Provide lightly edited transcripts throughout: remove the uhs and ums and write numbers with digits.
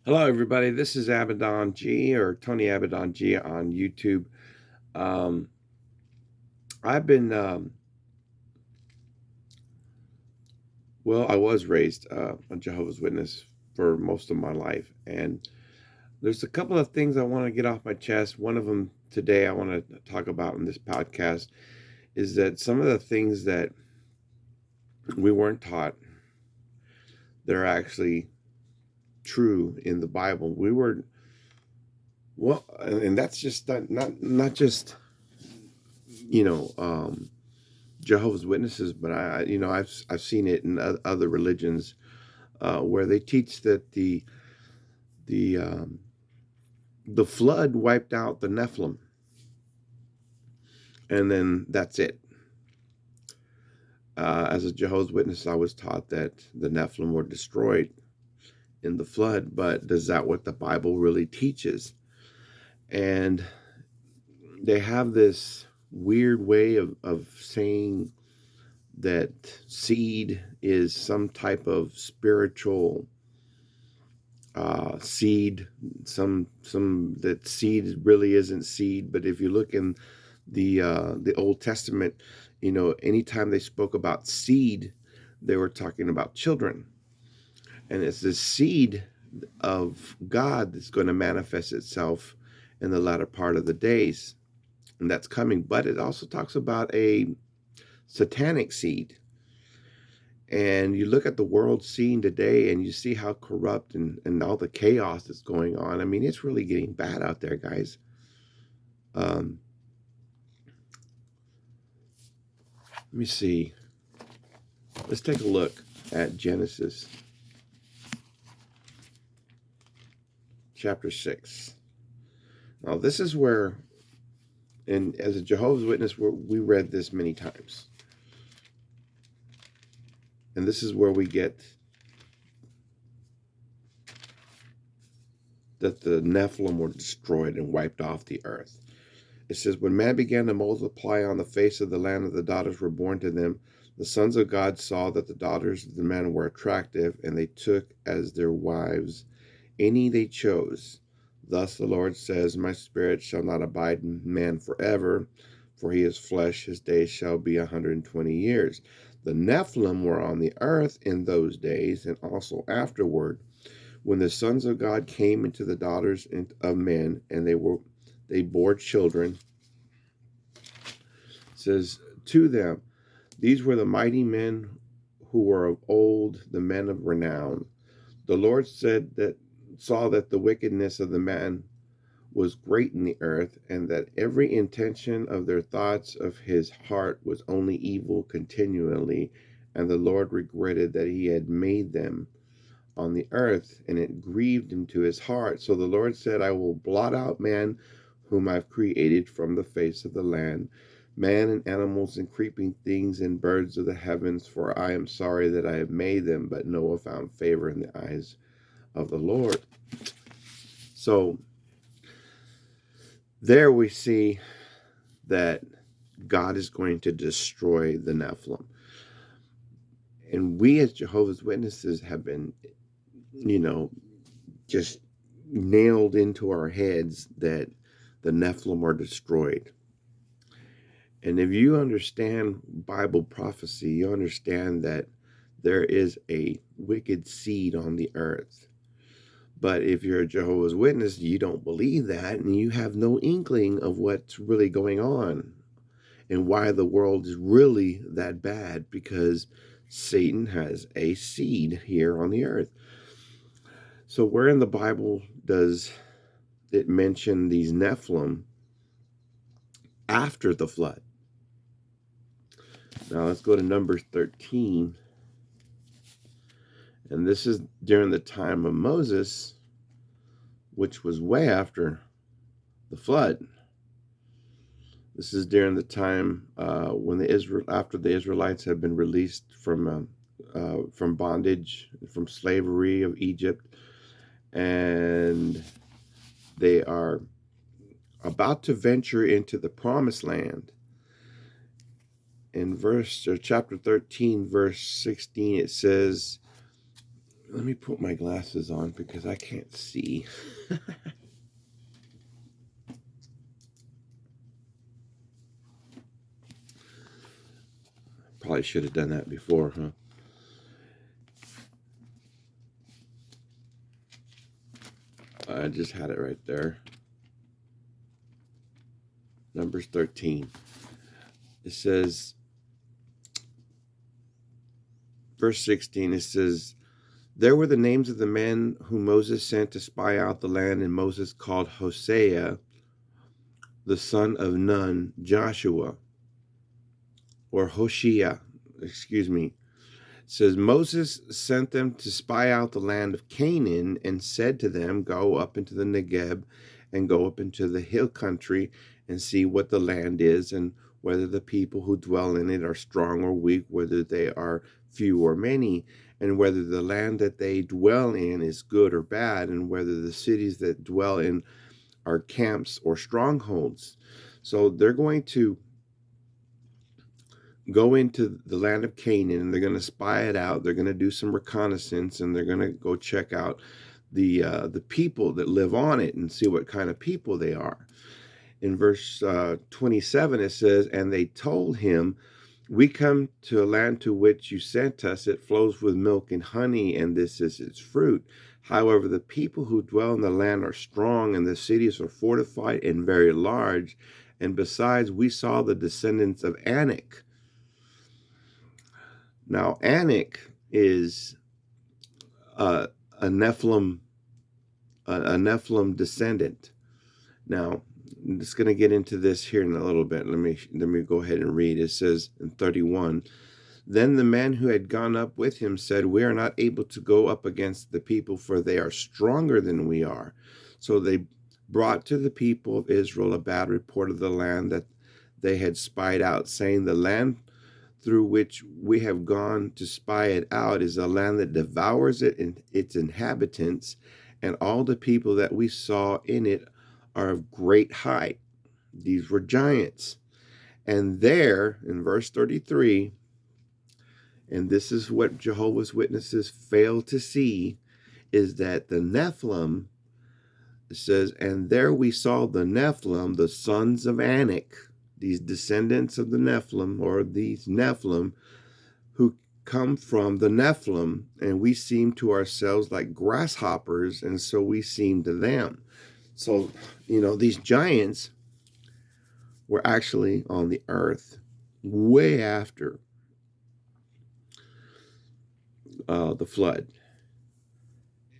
Hello, everybody. This is Abaddon G or Tony Abaddon G on YouTube. Um, I've been, I was raised a Jehovah's Witness for most of my life. And there's a couple of things I want to get off my chest. One of them today I want to talk about in this podcast is that some of the things that we weren't taught, they're actually true in the Bible. And that's just not just, you know, Jehovah's Witnesses, but I've seen it in other religions where they teach that the um, the flood wiped out the Nephilim, and then that's it. As a Jehovah's Witness, I was taught that the Nephilim were destroyed in the flood, but is that what the Bible really teaches? And they have this weird way of saying that seed is some type of spiritual seed. Some that seed really isn't seed, but if you look in the Old Testament, anytime they spoke about seed, they were talking about children, and it's the seed of God that's going to manifest itself in the latter part of the days, and that's coming. But it also talks about a satanic seed. And you look at the world scene today and you see how corrupt and all the chaos that's going on. I mean, it's really getting bad out there, guys. Um, Let me see. Let's take a look at Genesis chapter 6. Now, this is where, and as a Jehovah's Witness, we read this many times. And this is where we get that the Nephilim were destroyed and wiped off the earth. It says, when man began to multiply on the face of the land, and the daughters were born to them, the sons of God saw that the daughters of the men were attractive, and they took as their wives any they chose. Thus the Lord says, my spirit shall not abide in man forever, for he is flesh, his days shall be 120 years. The Nephilim were on the earth in those days, and also afterward, when the sons of God came into the daughters of men, and they bore children. It says to them, these were the mighty men who were of old, the men of renown. The Lord saw that the wickedness of the man was great in the earth, and that every intention of their thoughts of his heart was only evil continually. And the Lord regretted that he had made them on the earth, and it grieved him to his heart. So the Lord said, I will blot out man whom I've created from the face of the land, man and animals and creeping things and birds of the heavens, for I am sorry that I have made them. But Noah found favor in the eyes of the Lord. So there we see that God is going to destroy the Nephilim. And we as Jehovah's Witnesses have been, just nailed into our heads that the Nephilim are destroyed. And if you understand Bible prophecy, you understand that there is a wicked seed on the earth. But if you're a Jehovah's Witness, you don't believe that, and you have no inkling of what's really going on and why the world is really that bad, because Satan has a seed here on the earth. So where in the Bible does it mention these Nephilim after the flood? Now let's go to Numbers 13. And this is during the time of Moses, which was way after the flood. This is during the time when after the Israelites had been released from bondage, from slavery of Egypt, and they are about to venture into the promised land. In chapter 13, verse 16, it says, Let me put my glasses on because I can't see. Probably should have done that before, huh? I just had it right there. Numbers 13. It says, verse 16, it says, there were the names of the men whom Moses sent to spy out the land, and Moses called Hosea, the son of Nun, Joshua, or Hoshea, excuse me. It says, Moses sent them to spy out the land of Canaan and said to them, go up into the Negeb and go up into the hill country and see what the land is, and whether the people who dwell in it are strong or weak, whether they are few or many, and whether the land that they dwell in is good or bad, and whether the cities that dwell in are camps or strongholds. So they're going to go into the land of Canaan, and they're going to spy it out. They're going to do some reconnaissance, and they're going to go check out the people that live on it and see what kind of people they are. In verse 27, it says, and they told him, we come to a land to which you sent us. It flows with milk and honey, and this is its fruit. However, the people who dwell in the land are strong, and the cities are fortified and very large. And besides, we saw the descendants of Anak. Now, Anak is a Nephilim descendant. Now, I'm just going to get into this here in a little bit. Let me go ahead and read. It says in 31, then the man who had gone up with him said, we are not able to go up against the people, for they are stronger than we are. So they brought to the people of Israel a bad report of the land that they had spied out, saying, the land through which we have gone to spy it out is a land that devours it and its inhabitants, and all the people that we saw in it are of great height. These were giants. And there, in verse 33, and this is what Jehovah's Witnesses fail to see, is that the Nephilim, it says, and there we saw the Nephilim, the sons of Anak, these descendants of the Nephilim, or these Nephilim, who come from the Nephilim, and we seem to ourselves like grasshoppers, and so we seem to them. So, these giants were actually on the earth way after the flood.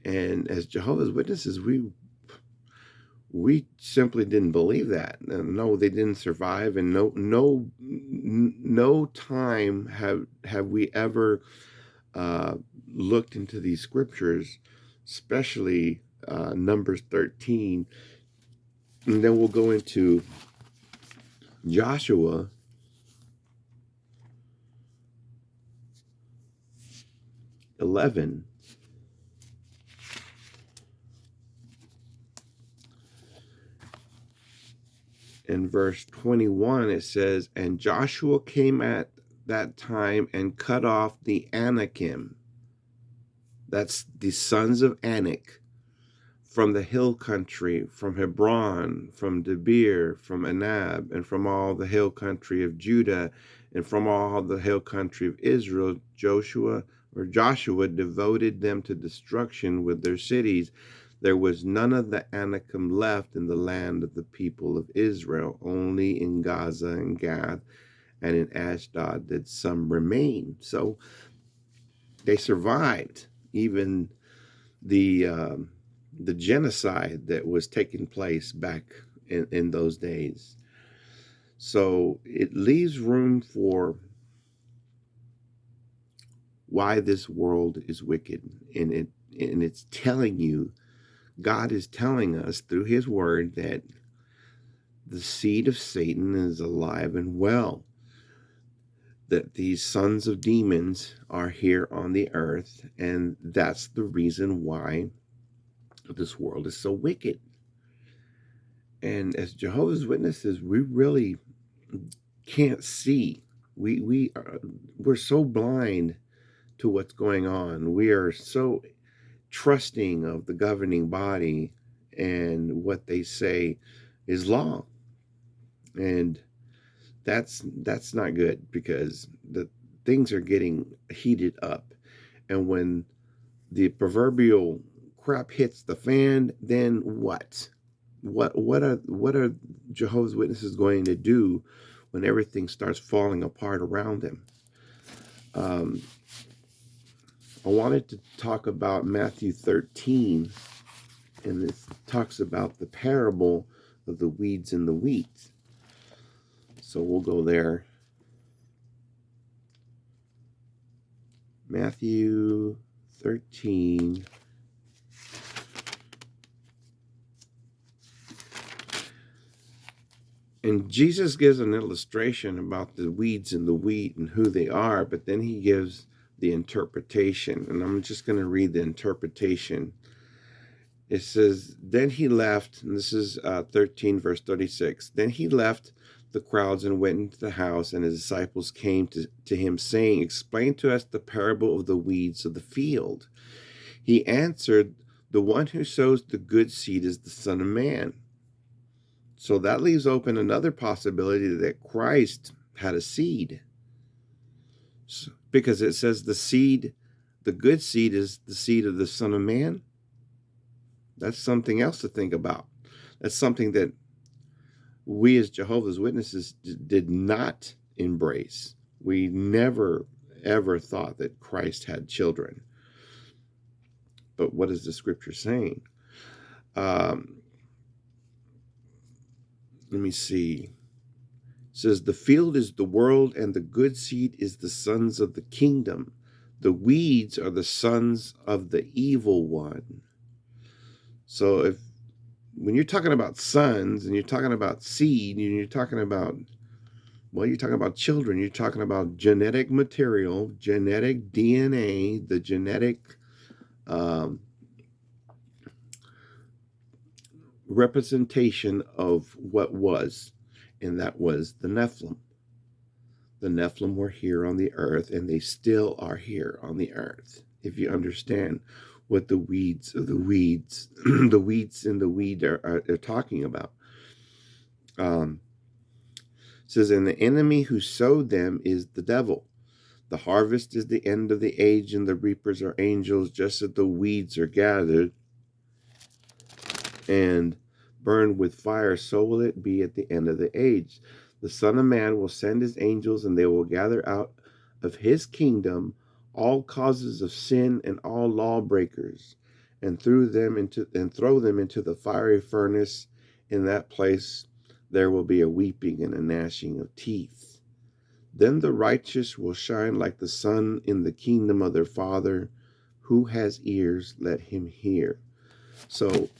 And as Jehovah's Witnesses, we simply didn't believe that. No, they didn't survive, and no time have we ever looked into these scriptures, especially Numbers 13, and then we'll go into Joshua 11. In verse 21, it says, and Joshua came at that time and cut off the Anakim. That's the sons of Anak, from the hill country, from Hebron, from Debir, from Anab, and from all the hill country of Judah, and from all the hill country of Israel. Joshua devoted them to destruction with their cities. There was none of the Anakim left in the land of the people of Israel. Only in Gaza and Gath and in Ashdod did some remain. So they survived even the genocide that was taking place back in those days. So it leaves room for why this world is wicked, and it's telling you, God is telling us through his word that the seed of Satan is alive and well, that these sons of demons are here on the earth, and that's the reason why this world is so wicked. And as Jehovah's Witnesses, we really can't see. We're so blind to what's going on. We are so trusting of the governing body and what they say is law. And that's not good, because the things are getting heated up. And when the proverbial crap hits the fan, then what? What are Jehovah's Witnesses going to do when everything starts falling apart around them? I wanted to talk about Matthew 13, and it talks about the parable of the weeds and the wheat. So we'll go there. Matthew 13. And Jesus gives an illustration about the weeds and the wheat and who they are, but then he gives the interpretation. And I'm just going to read the interpretation. It says, then he left, and this is 13 verse 36. Then he left the crowds and went into the house, and his disciples came to him, saying, explain to us the parable of the weeds of the field. He answered, the one who sows the good seed is the Son of Man. So that leaves open another possibility that Christ had a seed. Because it says the seed, the good seed, is the seed of the Son of Man. That's something else to think about. That's something that we as Jehovah's Witnesses did not embrace. We never, ever thought that Christ had children. But what is the scripture saying? Let me see. It says, the field is the world, and the good seed is the sons of the kingdom. The weeds are the sons of the evil one. So when you're talking about sons, and you're talking about seed, and you're talking about, well, you're talking about children, you're talking about genetic material, genetic DNA, the genetic representation of what was, and that was the Nephilim. The Nephilim were here on the earth, and they still are here on the earth. If you understand what the weeds of the weeds, the weeds and the weed are talking about. It says, and the enemy who sowed them is the devil. The harvest is the end of the age, and the reapers are angels, just as the weeds are gathered and burned with fire, so will it be at the end of the age. The Son of Man will send his angels, and they will gather out of his kingdom all causes of sin and all lawbreakers, and throw them into the fiery furnace. In that place there will be a weeping and a gnashing of teeth. Then the righteous will shine like the sun in the kingdom of their Father. Who has ears, let him hear. So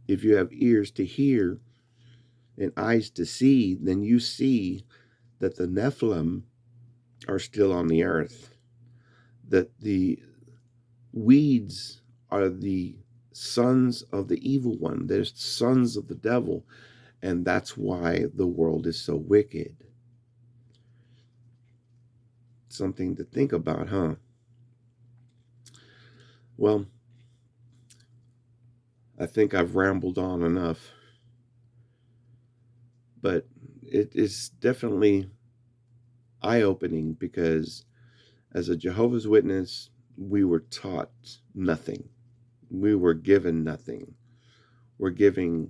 if you have ears to hear and eyes to see, then you see that the Nephilim are still on the earth, that the weeds are the sons of the evil one. They're sons of the devil, and that's why the world is so wicked. Something to think about, huh? Well, I think I've rambled on enough, but it is definitely eye-opening, because as a Jehovah's Witness, we were taught nothing. We were given nothing. They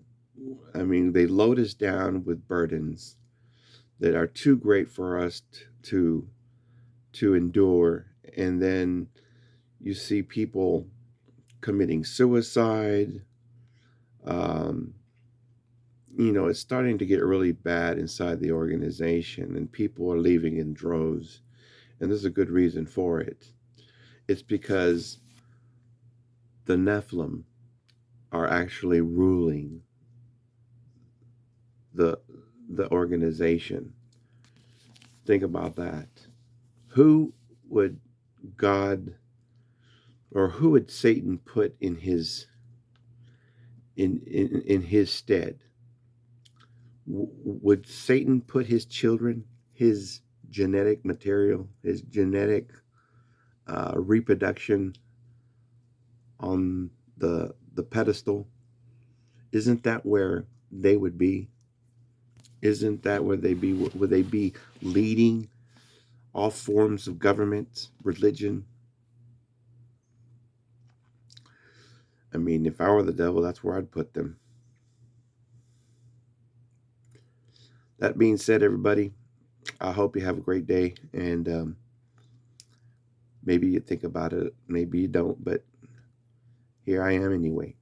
load us down with burdens that are too great for us to endure. And then you see people committing suicide. It's starting to get really bad inside the organization, and people are leaving in droves. And there's a good reason for it. It's because the Nephilim are actually ruling the organization. Think about that. Who would God, or who would Satan put in his stead? Would Satan put his children, his genetic material, his genetic reproduction on the pedestal? Isn't that where they would be? Isn't that where they be? Would they be leading all forms of government, religion? I mean, if I were the devil, that's where I'd put them. That being said, everybody, I hope you have a great day, and maybe you think about it, maybe you don't, but here I am anyway.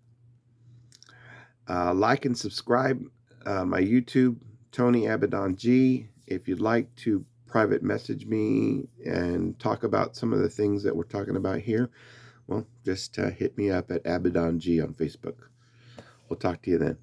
Like and subscribe my YouTube, Tony Abaddon G. If you'd like to private message me and talk about some of the things that we're talking about here, well, just hit me up at Abaddon G on Facebook. We'll talk to you then.